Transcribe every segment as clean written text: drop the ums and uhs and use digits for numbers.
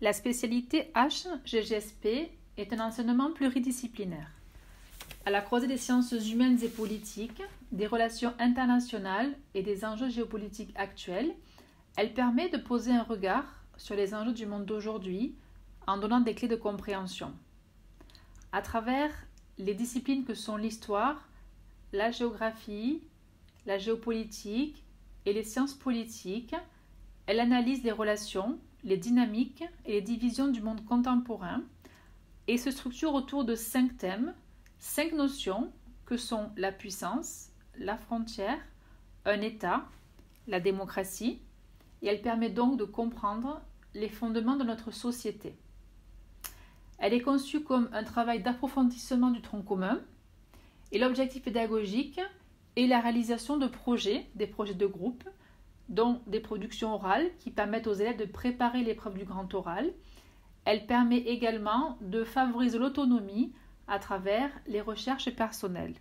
La spécialité HGGSP est un enseignement pluridisciplinaire. À la croisée des sciences humaines et politiques, des relations internationales et des enjeux géopolitiques actuels, elle permet de poser un regard sur les enjeux du monde d'aujourd'hui en donnant des clés de compréhension. À travers les disciplines que sont l'histoire, la géographie, la géopolitique et les sciences politiques, elle analyse les relations, les dynamiques et les divisions du monde contemporain et se structure autour de 5 thèmes, 5 notions que sont la puissance, la frontière, un État, la démocratie, et elle permet donc de comprendre les fondements de notre société. Elle est conçue comme un travail d'approfondissement du tronc commun et l'objectif pédagogique est la réalisation de projets, des projets de groupe, dont des productions orales qui permettent aux élèves de préparer l'épreuve du grand oral. Elle permet également de favoriser l'autonomie à travers les recherches personnelles.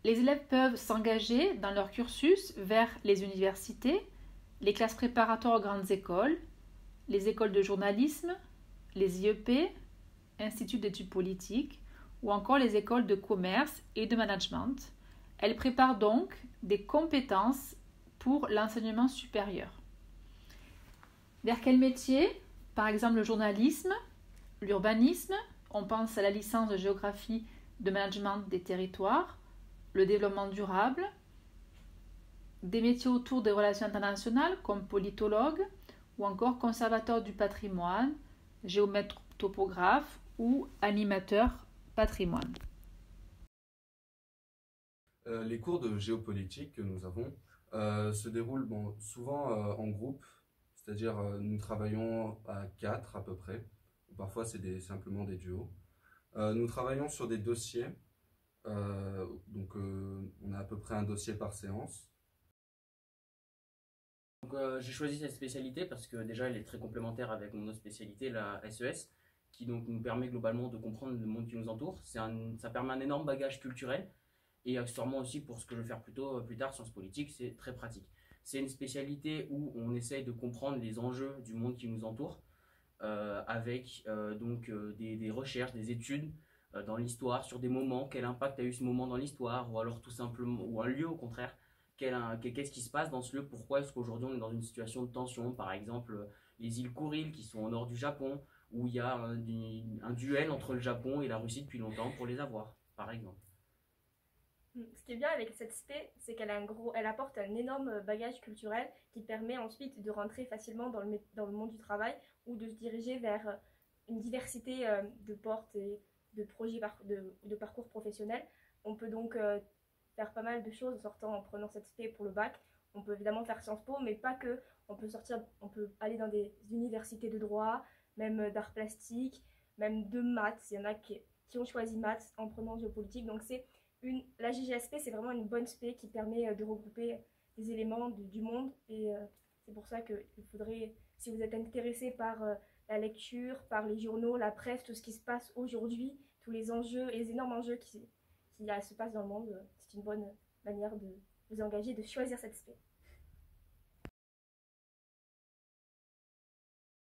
Les élèves peuvent s'engager dans leur cursus vers les universités, les classes préparatoires aux grandes écoles, les écoles de journalisme, les IEP, instituts d'études politiques ou encore les écoles de commerce et de management. Elles préparent donc des compétences pour l'enseignement supérieur. Vers quel métier? Par exemple le journalisme, l'urbanisme, on pense à la licence de géographie de management des territoires, le développement durable, des métiers autour des relations internationales comme politologue ou encore conservateur du patrimoine, géomètre topographe ou animateur patrimoine. Les cours de géopolitique que nous avons se déroulent souvent en groupe, c'est-à-dire nous travaillons à 4 à peu près, parfois c'est simplement des duos. Nous travaillons sur des dossiers, on a à peu près un dossier par séance. J'ai choisi cette spécialité parce que déjà elle est très complémentaire avec mon autre spécialité, la SES, qui donc nous permet globalement de comprendre le monde qui nous entoure. Ça permet un énorme bagage culturel et accessoirement aussi pour ce que je vais faire plus tard, sciences politiques, c'est très pratique. C'est une spécialité où on essaye de comprendre les enjeux du monde qui nous entoure avec des recherches, des études dans l'histoire sur des moments, quel impact a eu ce moment dans l'histoire ou alors tout simplement, ou un lieu au contraire. Qu'est-ce qui se passe dans ce lieu? Pourquoi est-ce qu'aujourd'hui on est dans une situation de tension? Par exemple, les îles Kurils qui sont au nord du Japon, où il y a un duel entre le Japon et la Russie depuis longtemps pour les avoir, par exemple. Ce qui est bien avec cette spé, c'est elle apporte un énorme bagage culturel qui permet ensuite de rentrer facilement dans le monde du travail ou de se diriger vers une diversité de portes et de projets de parcours professionnels. On peut donc faire pas mal de choses en prenant cette spé pour le bac. On peut évidemment faire Sciences Po, mais pas que. On peut aller dans des universités de droit, même d'art plastique, même de maths. Il y en a qui ont choisi maths en prenant géopolitique. Donc la GGSP, c'est vraiment une bonne spé qui permet de regrouper des éléments du monde. Et c'est pour ça qu'il faudrait, si vous êtes intéressé par la lecture, par les journaux, la presse, tout ce qui se passe aujourd'hui, tous les enjeux et les énormes enjeux qui se passent dans le monde, c'est une bonne manière de vous engager, de choisir cette spé.